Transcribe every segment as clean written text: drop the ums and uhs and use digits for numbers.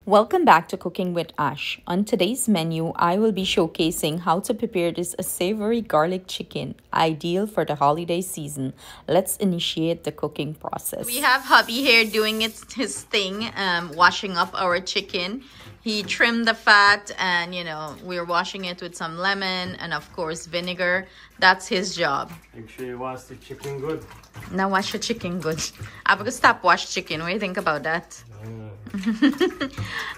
Welcome back to Cooking with Ash. On today's menu, I will be showcasing how to prepare this savory garlic chicken, ideal for the holiday season. Let's initiate the cooking process. We have hubby here doing his thing, washing up our chicken. He trimmed the fat and, we're washing it with some lemon and, of course, vinegar. That's his job. Make sure you wash the chicken good. Now wash the chicken good. I'm going to stop wash chicken. What do you think about that?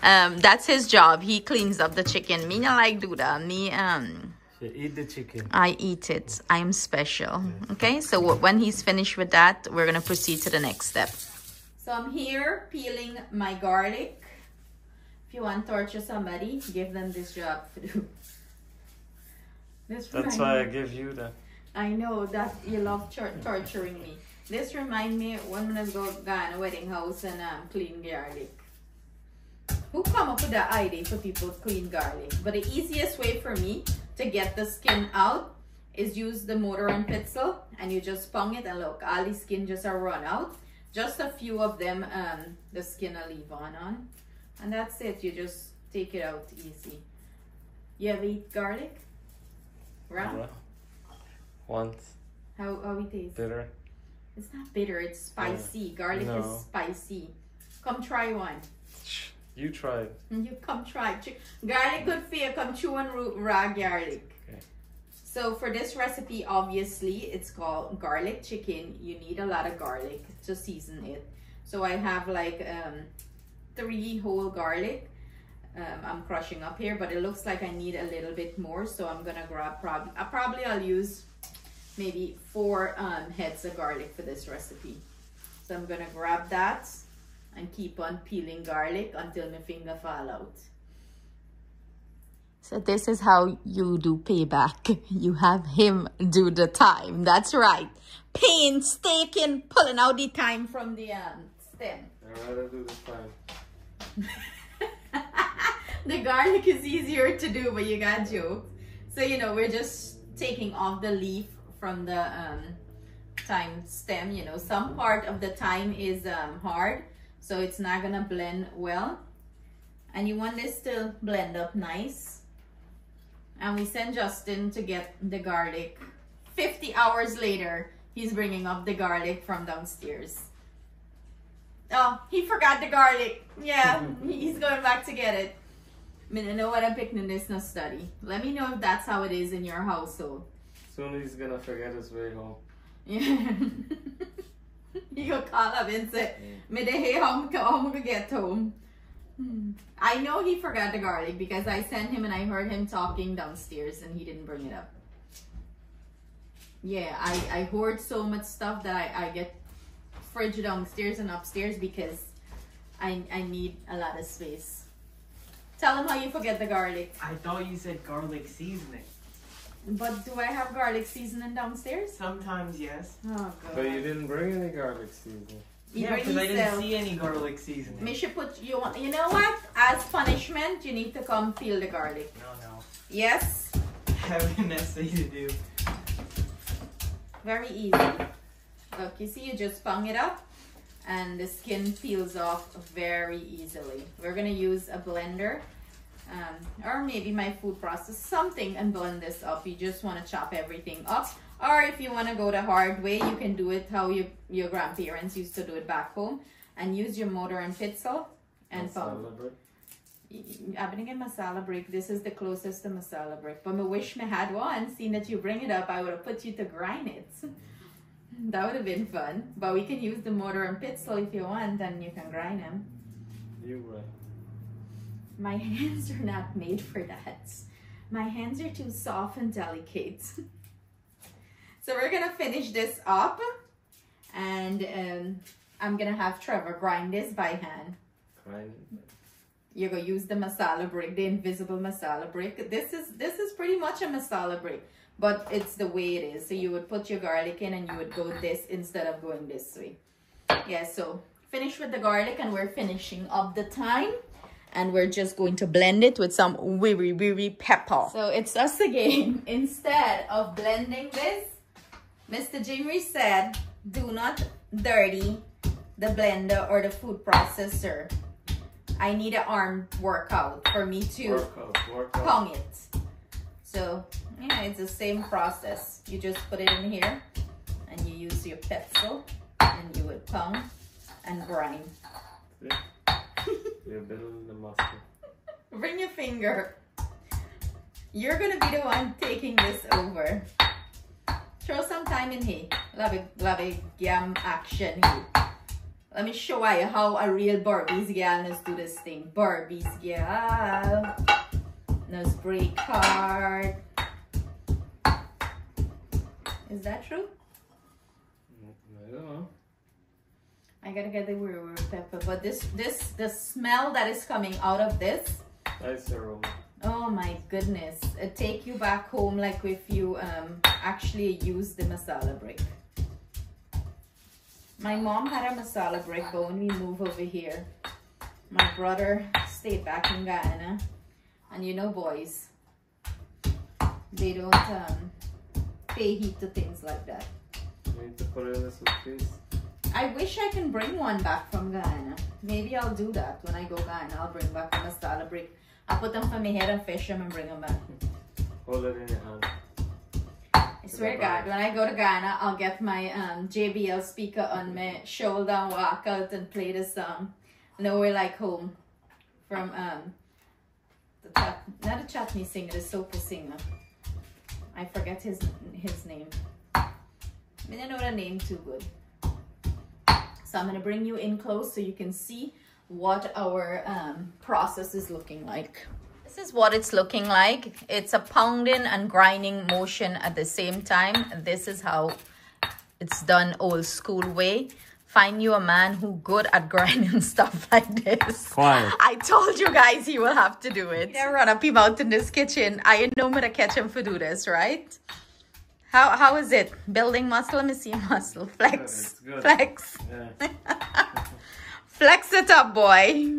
That's his job. He cleans up the chicken. Me not like do that. Me You eat the chicken. I eat it. I'm special. Okay, so when he's finished with that, we're gonna proceed to the next step. So I'm here peeling my garlic. If you want to torture somebody, give them this job to do. That's why I give you that. I know that you love torturing me. This reminds me one minute ago gone a wedding house and clean garlic. Who come up with the idea for people to clean garlic? But the easiest way for me to get the skin out is use the mortar and pestle, and you just pong it, and look, all the skin just are run out. Just a few of them, the skin will leave on, and that's it. You just take it out easy. You ever eat garlic? Right? Yeah. Once. How it taste? Bitter. It's not bitter, it's spicy. Yeah. Garlic is spicy. Come try one. You try it. You come try. Garlic good for you. Come chew and raw garlic. Okay. So for this recipe, obviously, it's called garlic chicken. You need a lot of garlic to season it. So I have like 3 whole garlic. I'm crushing up here, but it looks like I need a little bit more. So I'm gonna grab I'll use maybe 4 heads of garlic for this recipe. So I'm gonna grab that and keep on peeling garlic until my finger fall out. So this is how you do payback. You have him do the thyme. That's right. Painstaking pulling out the thyme from the stem. I'd rather do the thyme. The garlic is easier to do, but you got jokes. So, we're just taking off the leaf from the thyme stem. Some part of the thyme is hard, so it's not gonna blend well, and you want this to blend up nice. And we send Justin to get the garlic. 50 hours later, he's bringing up the garlic from downstairs. Oh, he forgot the garlic. Yeah, he's going back to get it. I mean, I know what I'm picking this no study. Let me know if that's how it is in your household. Soon he's gonna forget his way home. Yeah. You'll call up and say, "Me de hey how I'm get home." I know he forgot the garlic because I sent him and I heard him talking downstairs and he didn't bring it up. Yeah, I hoard so much stuff that I get fridge downstairs and upstairs because I need a lot of space. Tell him how you forget the garlic. I thought you said garlic seasoning. But do I have garlic seasoning downstairs? Sometimes, yes. Oh, God. But you didn't bring any garlic seasoning. Yeah, because I didn't see any garlic seasoning. Me should put you know what? As punishment, you need to come peel the garlic. No. Yes? Having that thing to do. Very easy. Look, you see, you just pong it up and the skin peels off very easily. We're gonna use a blender. Or maybe my food process, something, and blend this up. You just want to chop everything up, or if you want to go the hard way, you can do it how your grandparents used to do it back home, and use your mortar and pestle and Masala break. I've been getting masala break. This is the closest to masala break, but I wish me had one. Seeing that you bring it up, I would have put you to grind it. That would have been fun. But we can use the mortar and pestle if you want, and you can grind them. You right. My hands are not made for that. My hands are too soft and delicate. So we're gonna finish this up, and I'm gonna have Trevor grind this by hand. Grind it. You're gonna use the masala brick, the invisible masala brick. This is pretty much a masala brick, but it's the way it is. So you would put your garlic in and you would go this instead of going this way. Yeah, so finish with the garlic and we're finishing up the thyme. And we're just going to blend it with some wiri pepper. So it's us again. Instead of blending this, Mr. Jimmy said, do not dirty the blender or the food processor. I need an arm workout for me to Work out. pong it. So yeah, it's the same process. You just put it in here and you use your pencil and you would pong and grind. See? You're building the muscle. Bring your finger. You're gonna be the one taking this over. Throw some time in here. Love it, gam action here. Let me show you how a real Barbies gal knows do this thing. Barbies gal knows break hard. Is that true? I don't know. I gotta get the word pepper, but the smell that is coming out of this. Nice aroma. Oh my goodness. It take you back home like if you actually use the masala brick. My mom had a masala brick, but when we moved over here, my brother stayed back in Guyana. And you know boys, they don't pay heed to things like that. You need to put it in this piece. I wish I can bring one back from Guyana. Maybe I'll do that when I go Guyana. I'll bring back a masala brick. I'll put them for my head and fish them and bring them back. Hold it in your hand. I swear to God, when I go to Ghana, I'll get my JBL speaker on my shoulder and walk out and play the song Nowhere Like Home from not the chutney singer, the soca singer. I forget his name. I mean, I know the name too good. So I'm going to bring you in close so you can see what our process is looking like. This is what it's looking like. It's a pounding and grinding motion at the same time. This is how it's done old school way. Find you a man who good at grinding stuff like this. Quiet. I told you guys he will have to do it. I run up him out in this kitchen. I know I'm gonna catch him for do this, right? How is it? Building muscle? Let me see muscle. Flex. Good. Flex. Yeah. Flex it up, boy.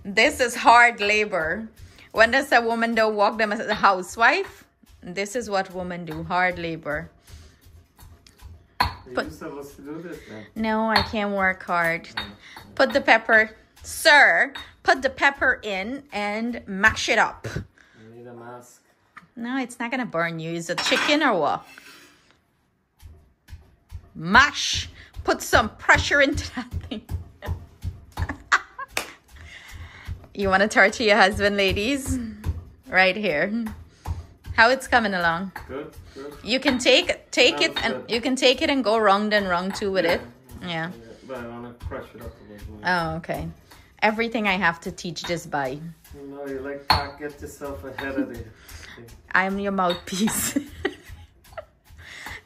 This is hard labor. When does a woman do walk them as a housewife? This is what women do, hard labor. You're supposed to do this then. No, I can't work hard. Put the pepper, sir, put the pepper in and mash it up. You need a mask. No, it's not gonna burn you. Is it chicken or what? Mash. Put some pressure into that thing. You want to torture your husband, ladies? Right here. How it's coming along? Good, good. You can take it and good. you can take it and go round and round too with it. Yeah. But I want to crush it up a little bit. Oh, okay. Everything I have to teach this by. You know, you like to get yourself ahead of the... I'm your mouthpiece.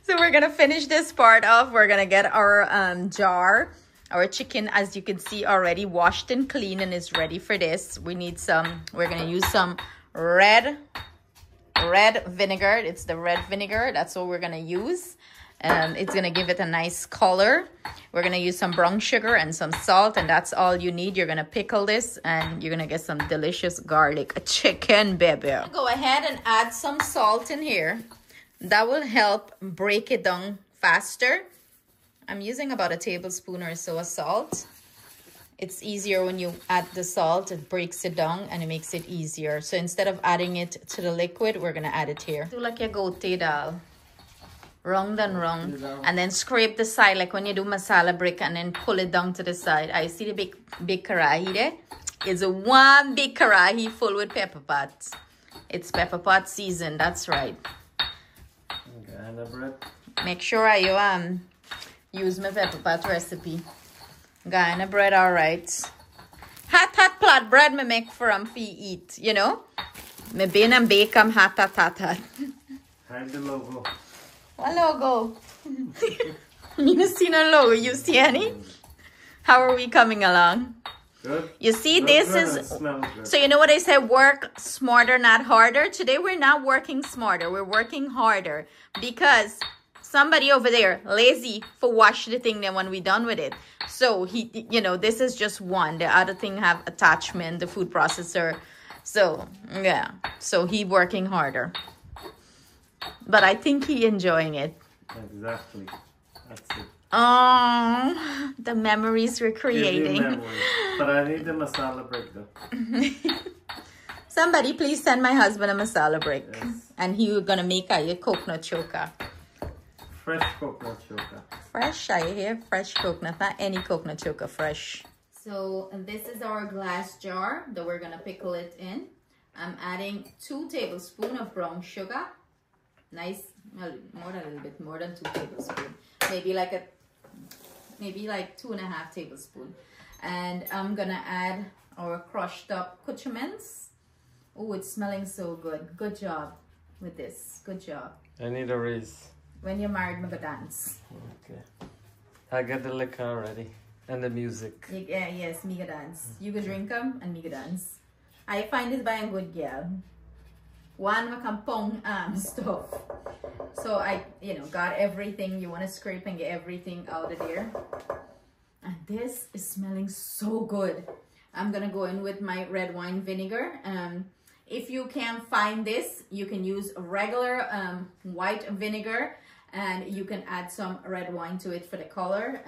So we're gonna finish this part off. We're gonna get our jar. Our chicken, as you can see, already washed and clean and is ready for this. We need some, we're gonna use some red vinegar. It's the red vinegar. That's what we're gonna use. It's gonna give it a nice color. We're gonna use some brown sugar and some salt, and that's all you need. You're gonna pickle this and you're gonna get some delicious garlic chicken, baby. Go ahead and add some salt in here. That will help break it down faster. I'm using about a tablespoon or so of salt. It's easier when you add the salt. It breaks it down and it makes it easier. So instead of adding it to the liquid, we're gonna add it here. Do like your goat dal. Round and round. And then scrape the side like when you do masala brick and then pull it down to the side. I see the big karahi there. It's a one big karahi full with pepper pots. It's pepper pot season, that's right. Guyana bread. Make sure I use my pepper pot recipe. Guyana bread, all right. Hot plot bread me make for eat, you know. Me bake and bake hot. Hide the logo. What logo? You see no logo? You see any? How are we coming along? Good. You see, Look this good is... and smells good. So you know what I said? Work smarter, not harder. Today we're not working smarter. We're working harder because somebody over there lazy for wash the thing then when we done with it. So he, you know, this is just one. The other thing have attachment, the food processor. So yeah, so he working harder. But I think he enjoying it. Exactly. That's it. Oh, the memories we're creating. But I need the masala break though. Somebody please send my husband a masala brick. Yes. And he gonna make a coconut choker. Fresh coconut choker. Fresh, I hear fresh coconut, not any coconut choker, fresh. So this is our glass jar that we're gonna pickle it in. I'm adding 2 tablespoons of brown sugar. Nice, well, a little bit more than 2 tablespoons. Maybe like 2.5 tablespoons. And I'm gonna add our crushed up accoutrements. Oh, it's smelling so good. Good job with this. Good job. I need a raise. When you're married, I'm gonna dance. Okay. I got the liquor already. And the music. Yeah, yes, me go dance. You go drink them and me go dance. I find this by a good girl. One we can pong stuff. So I, got everything. You want to scrape and get everything out of there. And this is smelling so good. I'm gonna go in with my red wine vinegar. If you can't find this, you can use regular white vinegar, and you can add some red wine to it for the color.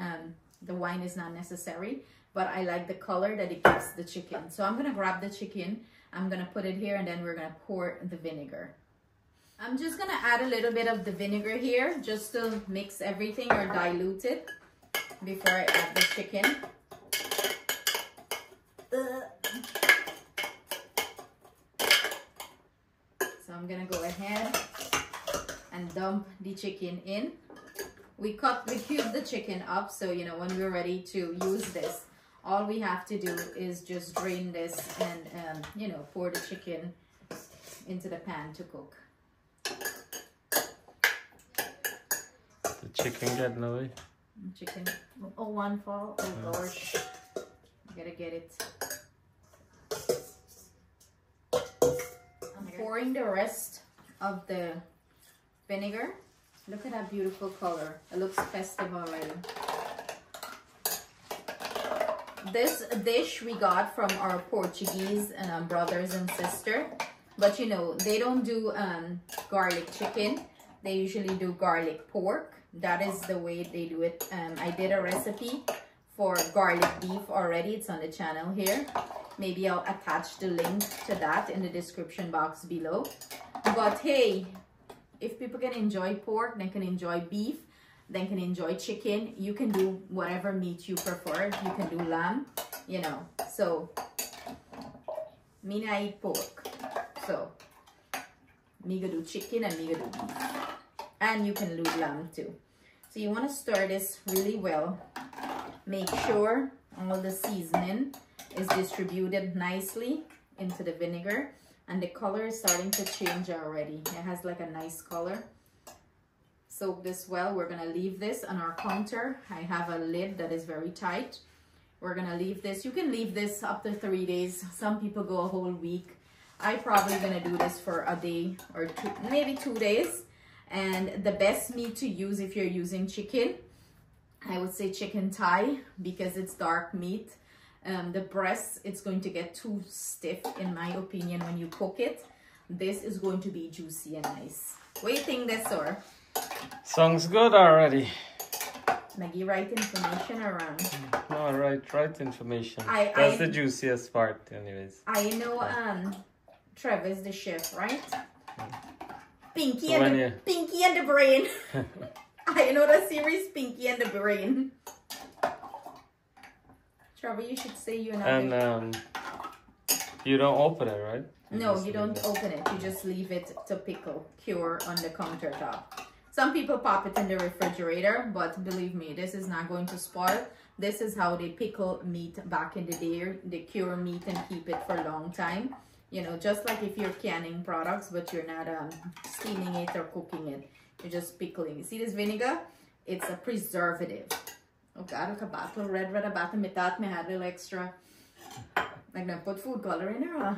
The wine is not necessary, but I like the color that it gives the chicken. So I'm gonna grab the chicken, I'm gonna put it here, and then we're gonna pour the vinegar. I'm just gonna add a little bit of the vinegar here just to mix everything or dilute it before I add the chicken. So I'm gonna go ahead and dump the chicken in. We cube the chicken up, so when we're ready to use this, all we have to do is just drain this and pour the chicken into the pan to cook. The chicken getting away. Chicken. Oh, one fall. Oh gosh. I gotta get it. I'm pouring the rest of the vinegar. Look at that beautiful color. It looks festive already. This dish we got from our Portuguese brothers and sisters. But they don't do garlic chicken. They usually do garlic pork. That is the way they do it. I did a recipe for garlic beef already. It's on the channel here. Maybe I'll attach the link to that in the description box below. But hey, if people can enjoy pork, they can enjoy beef, they can enjoy chicken. You can do whatever meat you prefer. You can do lamb, So, me I eat pork. So, me go do chicken and me go do beef. And you can do lamb too. So you want to stir this really well. Make sure all the seasoning is distributed nicely into the vinegar. And the color is starting to change already. It has like a nice color. Soak this well. We're going to leave this on our counter. I have a lid that is very tight. We're going to leave this. You can leave this up to 3 days. Some people go a whole week. I'm probably going to do this for a day or two, maybe 2 days. And the best meat to use if you're using chicken, I would say chicken thigh, because it's dark meat. The breast, it's going to get too stiff in my opinion when you cook it. This is going to be juicy and nice. What do you think this, sir? Sounds good already. Maggie, right information around. No, right information. That's the juiciest part anyways. I know Trevor's the chef, right? Pinky, so and Pinky and the Brain. I know the series Pinky and the Brain. Trevor, you should say you're not. And you don't open it, right? No, you don't open it. You just leave it to cure on the countertop. Some people pop it in the refrigerator, but believe me, this is not going to spoil. This is how they pickle meat back in the day. They cure meat and keep it for a long time. Just like if you're canning products, but you're not steaming it or cooking it. You're just pickling. See this vinegar? It's a preservative. Oh God, look a bottle, red bottle. I thought I had a little extra. Like, I put food color in there, huh?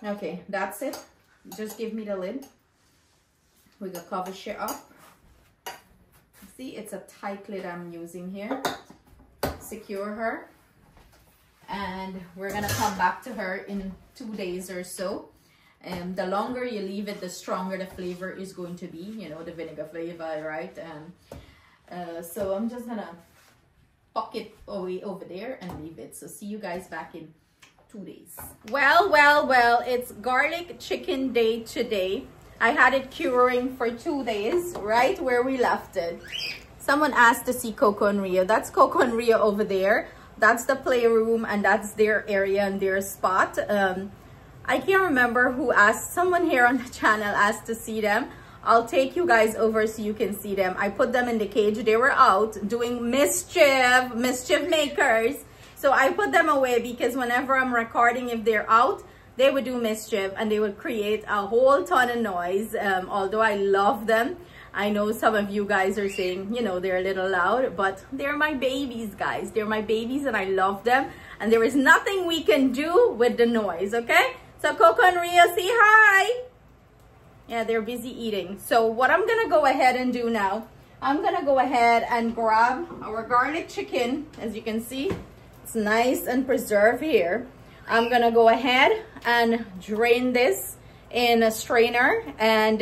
Okay, that's it. Just give me the lid. We're gonna cover shit up. See, it's a tight lid I'm using here. Secure her. And we're gonna come back to her in 2 days or so. And the longer you leave it, the stronger the flavor is going to be. The vinegar flavor, right? So I'm just gonna pop it away over there and leave it. So see you guys back in 2 days. Well, it's garlic chicken day today. I had it curing for 2 days, right where we left it. Someone asked to see Coco and Rio. That's Coco and Rio over there. That's the playroom, and that's their area and their spot. I can't remember who asked. Someone here on the channel asked to see them. I'll take you guys over so you can see them. I put them in the cage. They were out doing mischief makers. So I put them away because whenever I'm recording, if they're out, they would do mischief and they would create a whole ton of noise. Although I love them, I know some of you guys are saying, you know, they're a little loud, but they're my babies, guys. They're my babies and I love them. And there is nothing we can do with the noise, okay? So Coco and Rio, say hi. Yeah, they're busy eating. So what I'm gonna go ahead and do now, I'm gonna go ahead and grab our garlic chicken. As you can see, it's nice and preserved here. I'm gonna go ahead and drain this in a strainer, and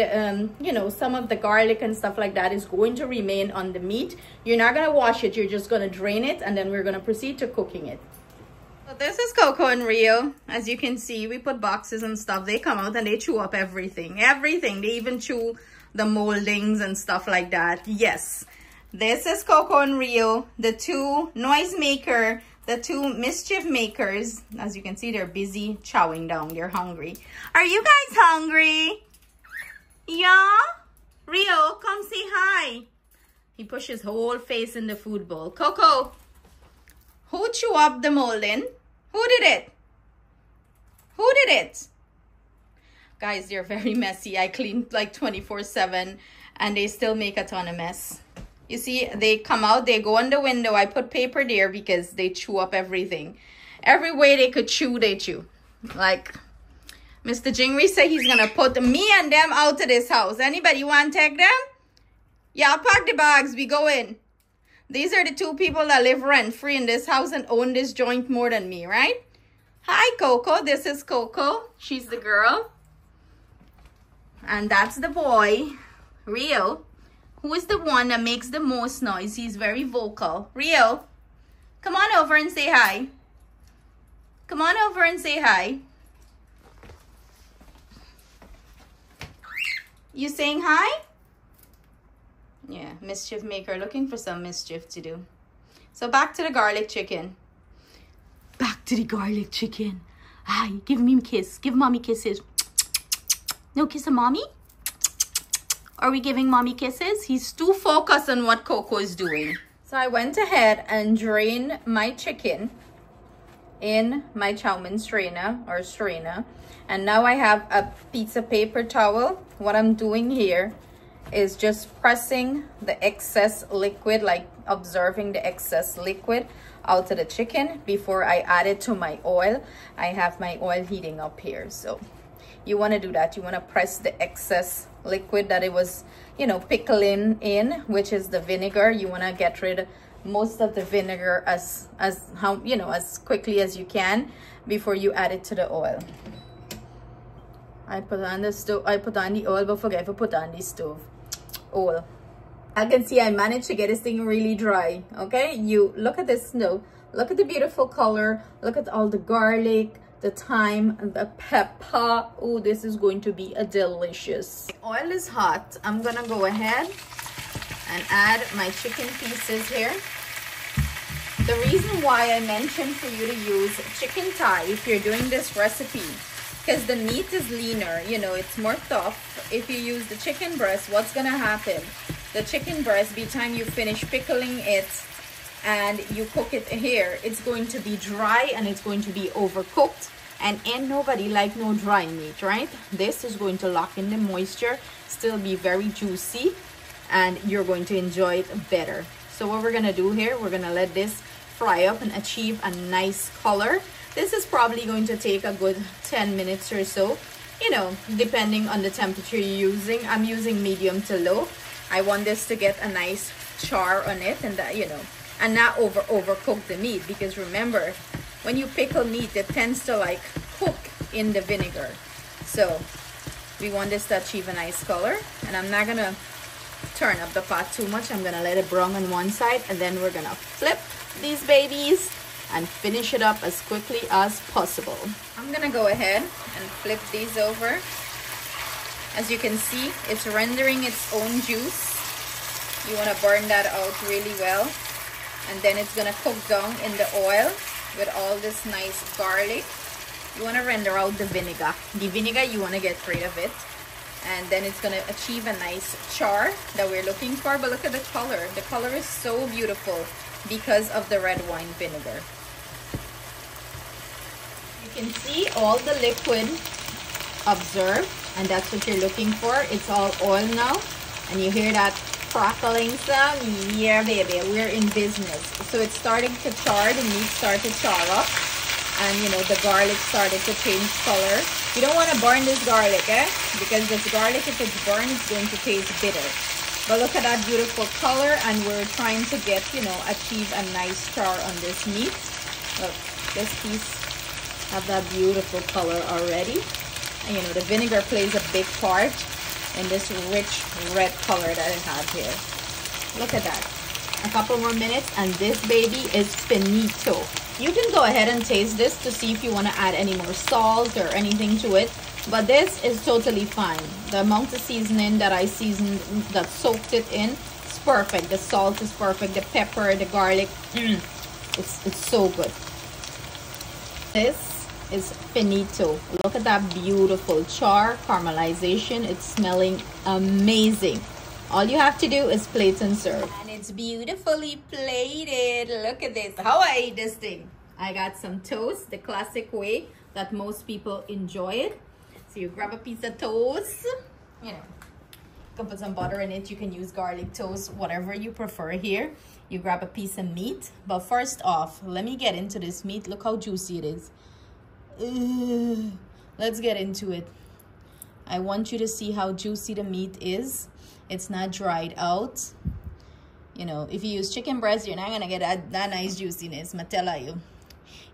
you know, some of the garlic and stuff like that is going to remain on the meat. You're not gonna wash it, you're just gonna drain it, and then we're gonna proceed to cooking it. So this is Coco and Rio. As you can see, we put boxes and stuff. They come out and they chew up everything. They even chew the moldings and stuff like that. Yes, this is Coco and Rio, the two noisemaker, the two mischief makers. As you can see, they're busy chowing down. They're hungry. Are you guys hungry? Yeah? Rio, come say hi. He pushed his whole face in the food bowl. Coco, who chew up the molding? Who did it? Who did it? Guys, they're very messy. I clean like 24/7 and they still make a ton of mess. You see, they come out, they go on the window. I put paper there because they chew up everything. Every way they could chew, they chew. Like, Mr. Jingri said he's gonna put me and them out of this house. Anybody want to take them? Yeah, pack the bags, we go in. These are the two people that live rent-free in this house and own this joint more than me, right? Hi, Coco. This is Coco. She's the girl. And that's the boy, Rio, who is the one that makes the most noise. He's very vocal. Rio, come on over and say hi. Come on over and say hi. You saying hi? Yeah, mischief maker, looking for some mischief to do. So back to the garlic chicken. Back to the garlic chicken. Hi, give me a kiss. Give mommy kisses. No kiss of mommy? Are we giving mommy kisses? He's too focused on what Coco is doing. So I went ahead and drained my chicken in my chow mein strainer or strainer. And now I have a piece of paper towel. What I'm doing here is just pressing the excess liquid, like observing the excess liquid out of the chicken before I add it to my oil. I have my oil heating up here. So you want to do that. You want to press the excess liquid that it was, you know, pickling in, which is the vinegar. You want to get rid of most of the vinegar as how, you know, as quickly as you can before you add it to the oil. I put on the stove, I put on the oil, but forget to put on the stove. Oil. I can see I managed to get this thing really dry. Okay, you look at this snow. Look at the beautiful color. Look at all the garlic, the thyme, and the pepper. Oh, this is going to be a delicious. Oil is hot. I'm gonna go ahead and add my chicken pieces here. The reason why I mentioned for you to use chicken thigh if you're doing this recipe, because the meat is leaner, you know, it's more tough. If you use the chicken breast, what's gonna happen? The chicken breast, by the time you finish pickling it and you cook it here, it's going to be dry and it's going to be overcooked. And ain't nobody like no dry meat, right? This is going to lock in the moisture, still be very juicy, and you're going to enjoy it better. So what we're gonna do here, we're gonna let this fry up and achieve a nice color. This is probably going to take a good 10 minutes or so, you know, depending on the temperature you're using. I'm using medium to low. I want this to get a nice char on it, and that, you know, and not overcook the meat, because remember, when you pickle meat, it tends to like cook in the vinegar. So we want this to achieve a nice color, and I'm not gonna turn up the pot too much. I'm gonna let it brown on one side, and then we're gonna flip these babies and finish it up as quickly as possible. I'm gonna go ahead and flip these over. As you can see, it's rendering its own juice. You want to burn that out really well, and then it's gonna cook down in the oil with all this nice garlic. You want to render out the vinegar. The vinegar, you want to get rid of it, and then it's going to achieve a nice char that we're looking for. But look at the color. The color is so beautiful because of the red wine vinegar. You can see all the liquid observed, and that's what you're looking for. It's all oil now, and you hear that crackling sound. Yeah, baby, we're in business. So it's starting to char. The meat started to char up, and you know, the garlic started to change color. You don't want to burn this garlic, because this garlic, if it's burned, it's going to taste bitter. But look at that beautiful color, and we're trying to get, you know, achieve a nice char on this meat. Look, this piece have that beautiful color already, and you know, the vinegar plays a big part in this rich red color that it has here. Look at that. A couple more minutes, and this baby is finito. You can go ahead and taste this to see if you want to add any more salt or anything to it, but this is totally fine. The amount of seasoning that I seasoned, that soaked it in, is perfect. The salt is perfect, the pepper, the garlic, it's so good. This is finito. Look at that beautiful char, caramelization. It's smelling amazing. All you have to do is plate and serve. And it's beautifully plated. Look at this. How I ate this thing. I got some toast, the classic way that most people enjoy it. So you grab a piece of toast. You know, you can put some butter in it. You can use garlic toast, whatever you prefer here. You grab a piece of meat. But first off, let me get into this meat. Look how juicy it is. Let's get into it. I want you to see how juicy the meat is. It's not dried out. You know, if you use chicken breast, you're not gonna get that nice juiciness. I tell you,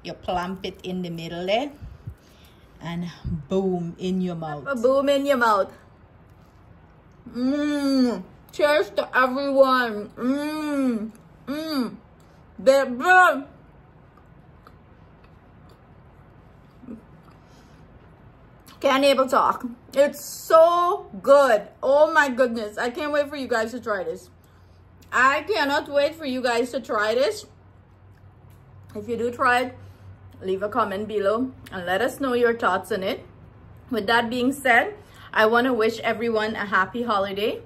you plump it in the middle there, and boom, in your mouth. Boom in your mouth. Cheers to everyone. Baby. Can't even talk. It's so good. Oh my goodness. I can't wait for you guys to try this. I cannot wait for you guys to try this. If you do try it, leave a comment below and let us know your thoughts on it. With that being said, I want to wish everyone a happy holiday,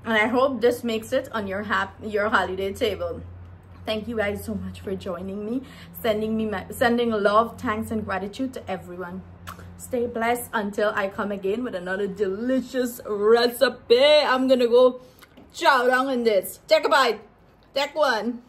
and I hope this makes it on your holiday table. Thank you guys so much for joining me, sending love, thanks, and gratitude to everyone. Stay blessed until I come again with another delicious recipe. I'm gonna go chow down on this. Take a bite. Take one.